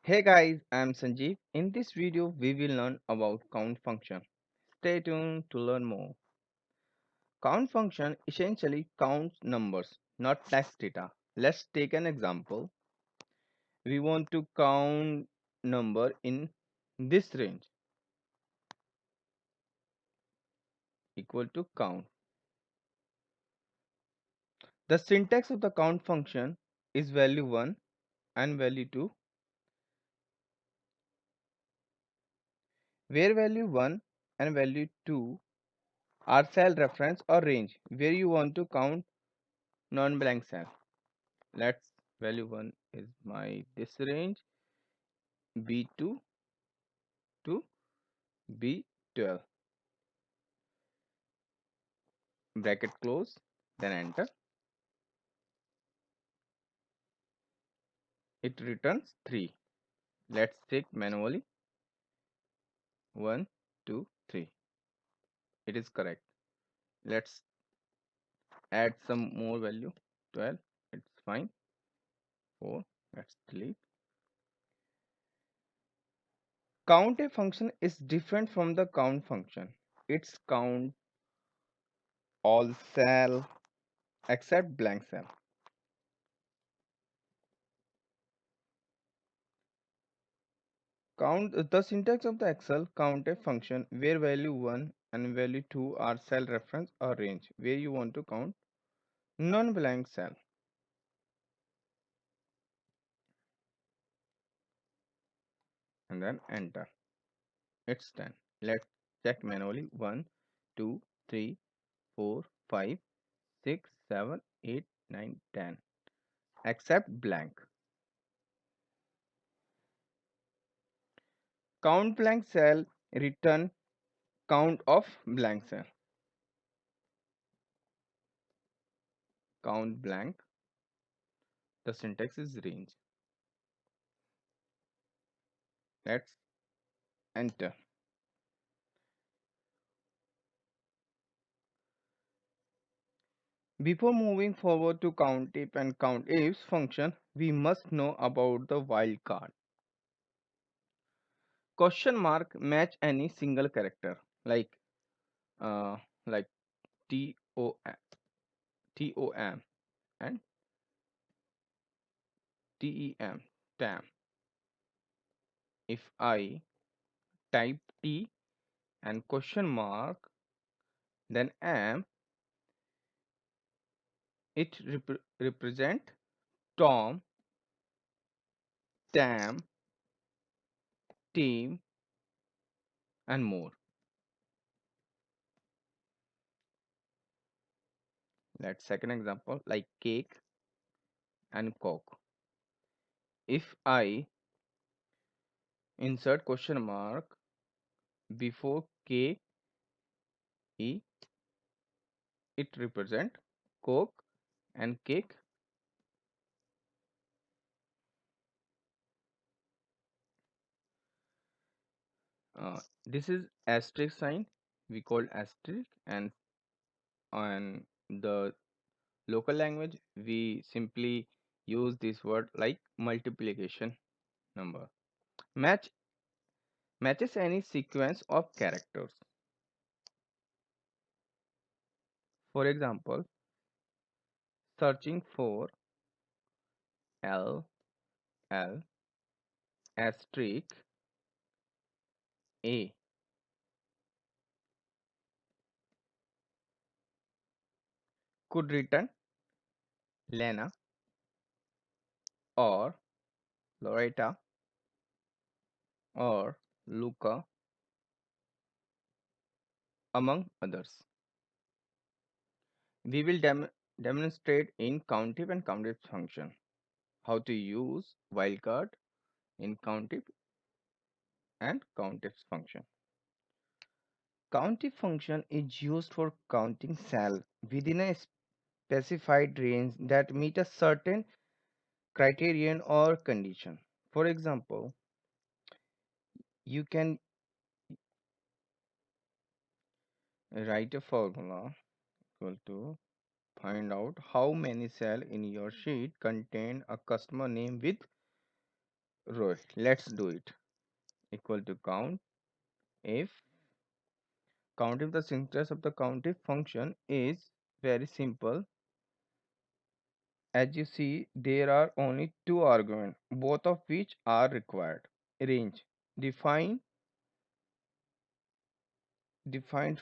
Hey guys, I'm Sanjeev. In this video, we will learn about count function. Stay tuned to learn more. Count function essentially counts numbers, not text data. Let's take an example. We want to count number in this range equal to count. The syntax of the count function is value 1 and value 2, where value 1 and value 2 are cell reference or range where you want to count non-blank cell. Let's value 1 is my this range b2 to b12, bracket close, then enter. It returns 3. Let's check manually. 1 2 3, it is correct. Let's add some more value. 12, it's fine. 4, let's delete. Count a function is different from the count function. It's count all cell except blank cell. Count the syntax of the Excel COUNTIF function where value 1 and value 2 are cell reference or range where you want to count non-blank cell, and then enter. It's done. Let's check manually. 1 2 3 4 5 6 7 8 9 10 except blank. Count blank cell return count of blank cell. Count blank, the syntax is range. Let's enter. Before moving forward to COUNTIF and COUNTIFS function, we must know about the wildcard. Question mark match any single character like uh, like T O T O M and T E M tam. If I type T and question mark then M, it represent Tom, Tam, team and more. Let's second example like cake and coke. If I insert question mark before K E, it represent coke and cake. This is asterisk sign, we call asterisk, and on the local language we simply use this word like multiplication number. Match matches any sequence of characters. For example, searching for L L asterisk A could return Lena or Loretta or Luca, among others. We will demonstrate in COUNTIF and COUNTIFS function how to use wildcard in COUNTIF and COUNTIFS function. COUNTIF function is used for counting cells within a specified range that meet a certain criterion or condition. For example, you can write a formula equal to find out how many cells in your sheet contain a customer name with row. Let's do it. Equal to count if the syntax of the COUNTIF function is very simple. As you see, there are only two arguments, both of which are required. Range defines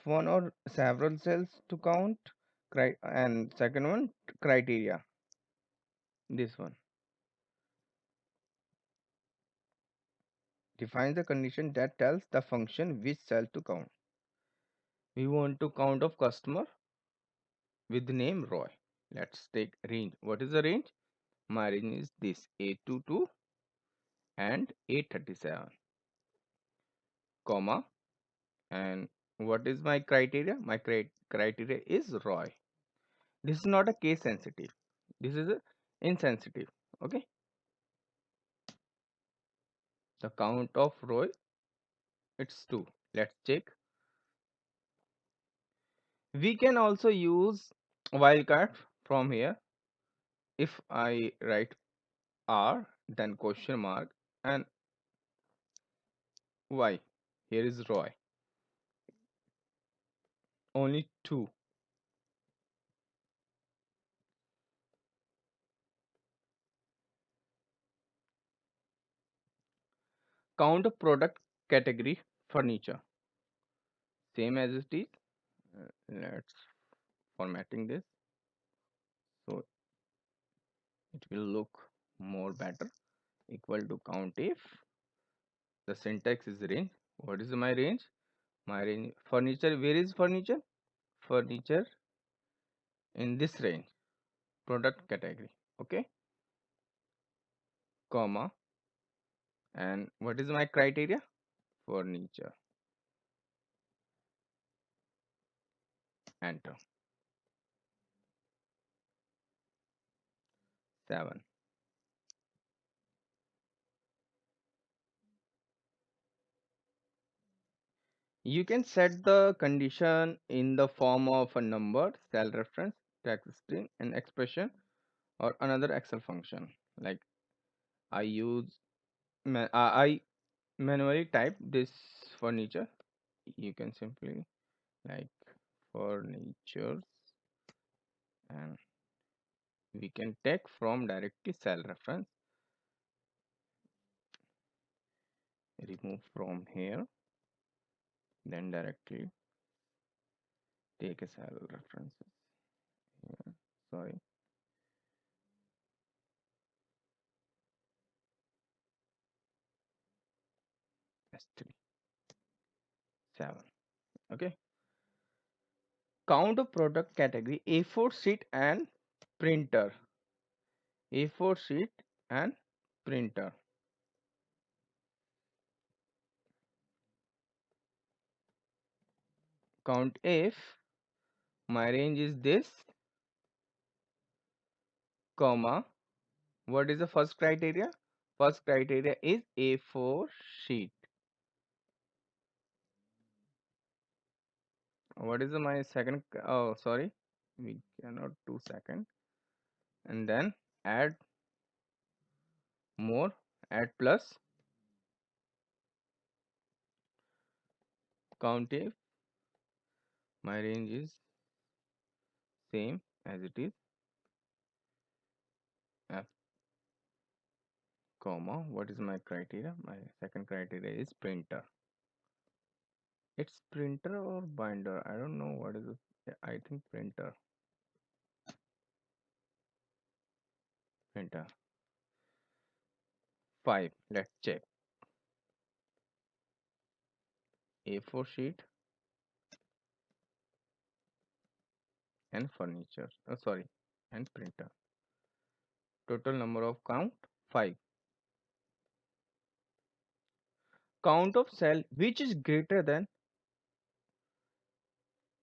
one or several cells to count, and second one criteria. This one defines the condition that tells the function which cell to count. We want to count of customer with the name Roy. Let's take range. What is the range? My range is this A22 and A37, comma, and what is my criteria? My criteria is Roy. This is not a case sensitive. This is a insensitive. Okay. The count of Roy, it's 2. Let's check. We can also use wildcard from here. If I write R, then question mark, and Y. Here is Roy. Only 2. Count of product category furniture. Same as it is. Let's formatting this so it will look more better. Equal to count if the syntax is range. What is my range? My range furniture. Where is furniture? Furniture in this range. Product category. Okay. Comma. And what is my criteria? Furniture. Enter. 7. You can set the condition in the form of a number, cell reference, text string, and expression, or another Excel function. Like I manually type this furniture. You can simply like furniture, and we can take from directly cell reference, remove from here, then directly take a cell reference here. Sorry, S3 7. Okay. Count of product category A4 sheet and printer. A4 sheet and printer. Count if my range is this, comma, what is the first criteria? First criteria is A4 sheet. What is my second? Oh, sorry, we cannot do second. And then add more, add plus. Count if my range is same as it is, F, comma, what is my criteria? My second criteria is printer. It's printer or binder, I don't know what is it. Yeah, I think printer. 5. Let's check. A4 sheet and furniture, sorry, and printer. Total number of count 5. Count of cell which is greater than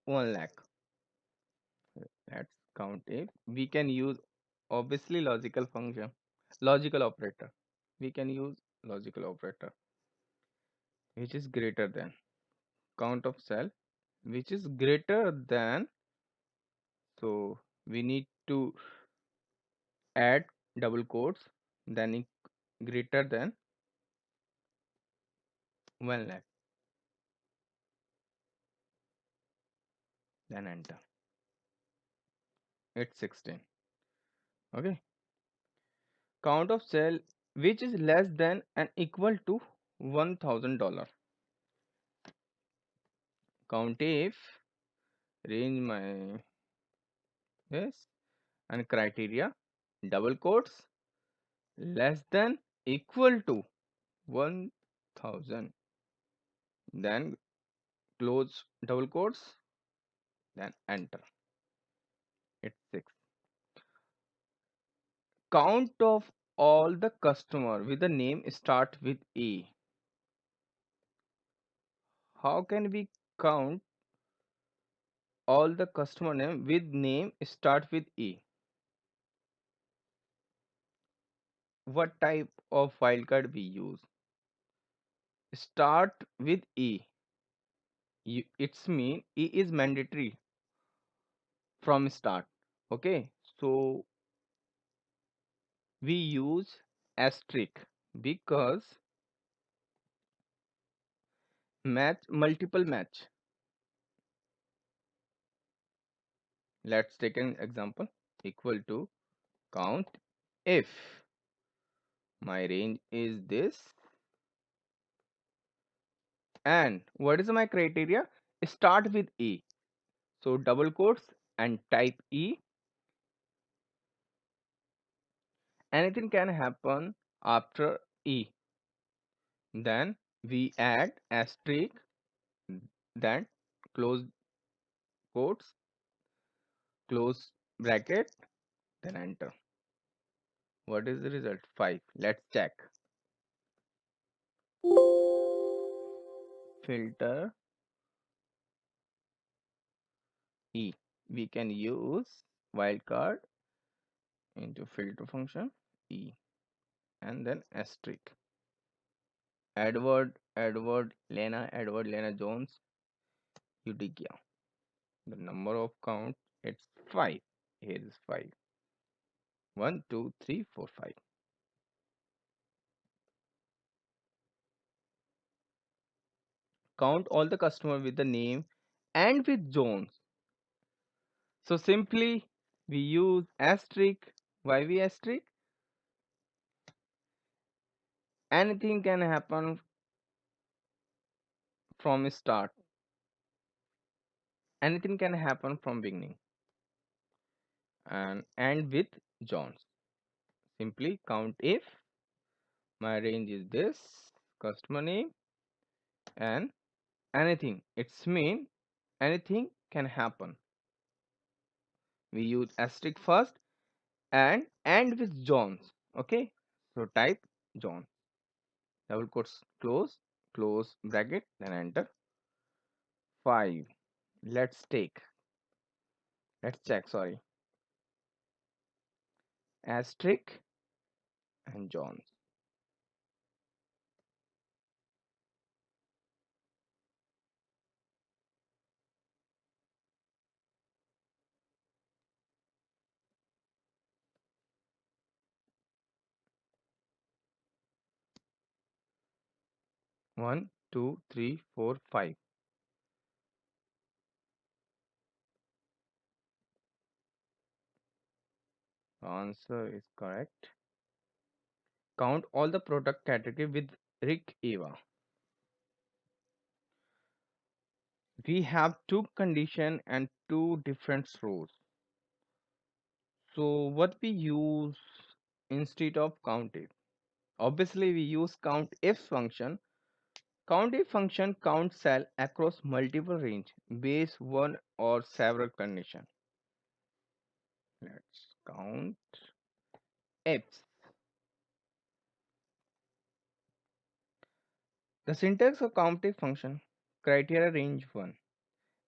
1 lakh. Let's count if we can use obviously logical operator. We can use logical operator which is greater than count of cell which is greater than. So we need to add double quotes, then greater than 1 lakh, then enter. It's 16. Okay. Count of sale which is less than and equal to $1,000. Count if range my yes and criteria double quotes less than equal to 1,000, then close double quotes, then enter. It's 6. Count of all the customer with the name start with A. How can we count all the customer name with name start with A? What type of wildcard we use? Start with E. It's mean E is mandatory from start. Okay, so we use asterisk because match multiple match. Let's take an example. Equal to count if my range is this and what is my criteria? Start with E. So double quotes and type E. Anything can happen after E. Then we add asterisk, then close quotes, close bracket, then enter. What is the result? 5. Let's check. Filter E. We can use wildcard into filter function E and then asterisk. Edward Lena Jones, Utica. The number of count it's 5. Here is 5. 1, 2, 3, 4, 5. Count all the customer with the name and with zones. So simply we use asterisk. Why we asterisk? Anything can happen from start. Anything can happen from beginning. And end with zones. Simply count if my range is this customer name and anything. It's mean anything can happen. We use asterisk first and end with zones. Okay. So type zone. Double quotes close, close bracket, then enter. 5. Let's take. Let's check. Sorry. Asterisk and zones. One, two, three, four, 5. Answer is correct. Count all the product category with Rick Eva. We have two condition and two different rows. So what we use instead of COUNTIF? Obviously we use COUNTIF function. COUNTIF function counts cell across multiple range based one or several condition. Let's count ifs. The syntax of COUNTIF function criteria range 1.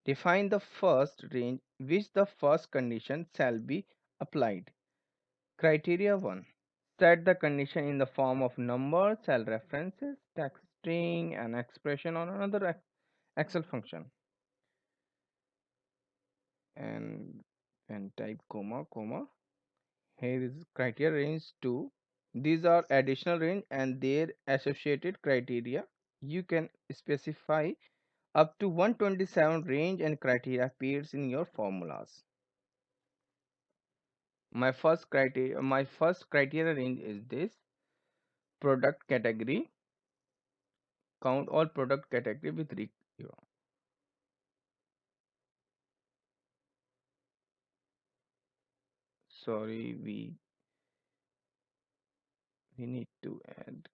Define the first range which the first condition shall be applied. Criteria 1. Set the condition in the form of number, cell references, text string, an expression or another Excel function. And type comma, comma. Here is criteria range 2. These are additional range and their associated criteria You can specify up to 127 range and criteria appears in your formulas. My first criteria range is this: product category, count all product category with recursion. Sorry, we need to add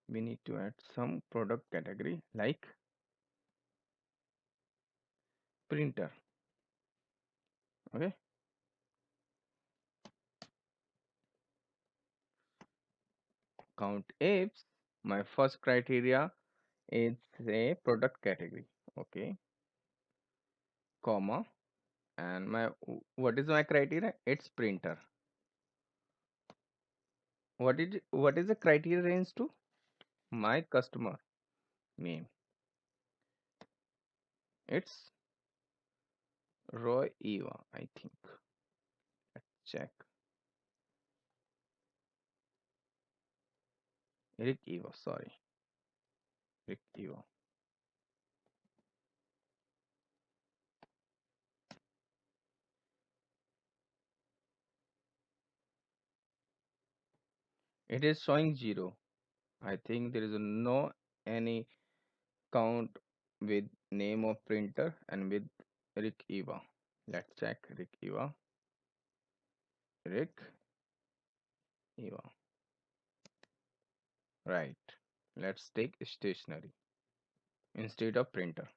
we need to add some product category like printer. Okay, count ifs. My first criteria is a product category. Okay, comma, and what is my criteria? It's printer. What is the criteria range to? My customer name. It's Roy Eva, I think. Let's check. Rick Eva, sorry. Rick Eva. It is showing 0. I think there is no any count with name of printer and with Rick Eva. Let's check Rick Eva. Rick Eva. Right. Let's take stationery instead of printer.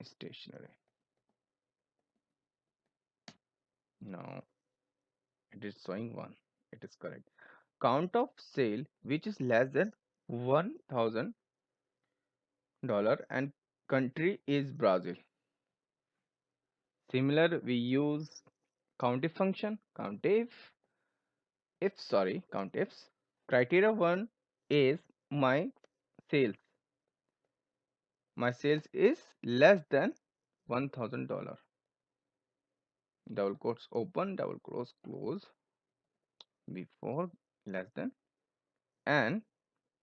Stationery. Now it is showing 1. It is correct. Count of sale which is less than $1,000 and country is Brazil. Similar, we use COUNTIF function, COUNTIFs. Criteria 1 is my sales. My sales is less than $1,000. Double quotes open, double quotes close, before less than. And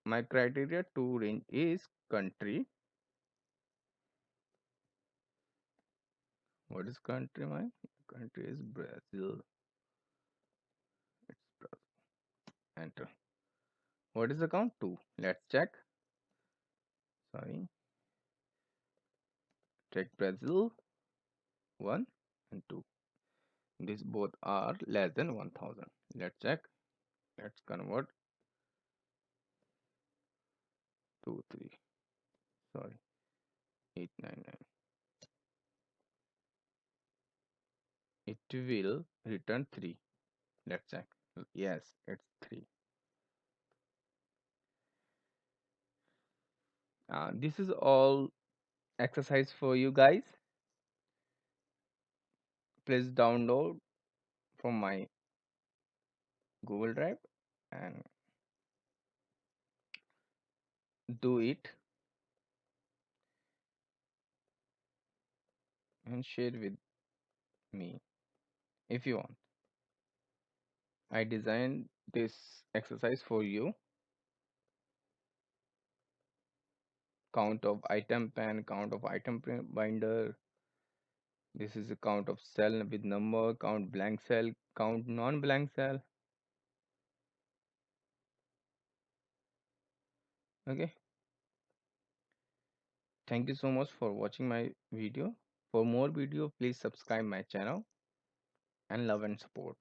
my criteria 2 range is country. What is country? My country is Brazil. It's Brazil. Enter. What is the count? 2. Let's check. Sorry. Check Brazil 1 and 2. These both are less than 1000. Let's check. Let's convert 2, 3. Sorry. 899. It will return 3. Let's check. Yes, it's 3. This is all exercise for you guys. Please download from my Google Drive and do it and share with me if you want. I designed this exercise for you. Count of item pen, count of item binder. This is a count of cell with number, count blank cell, count non-blank cell. Okay. Thank you so much for watching my video. For more video, please subscribe my channel and love and support.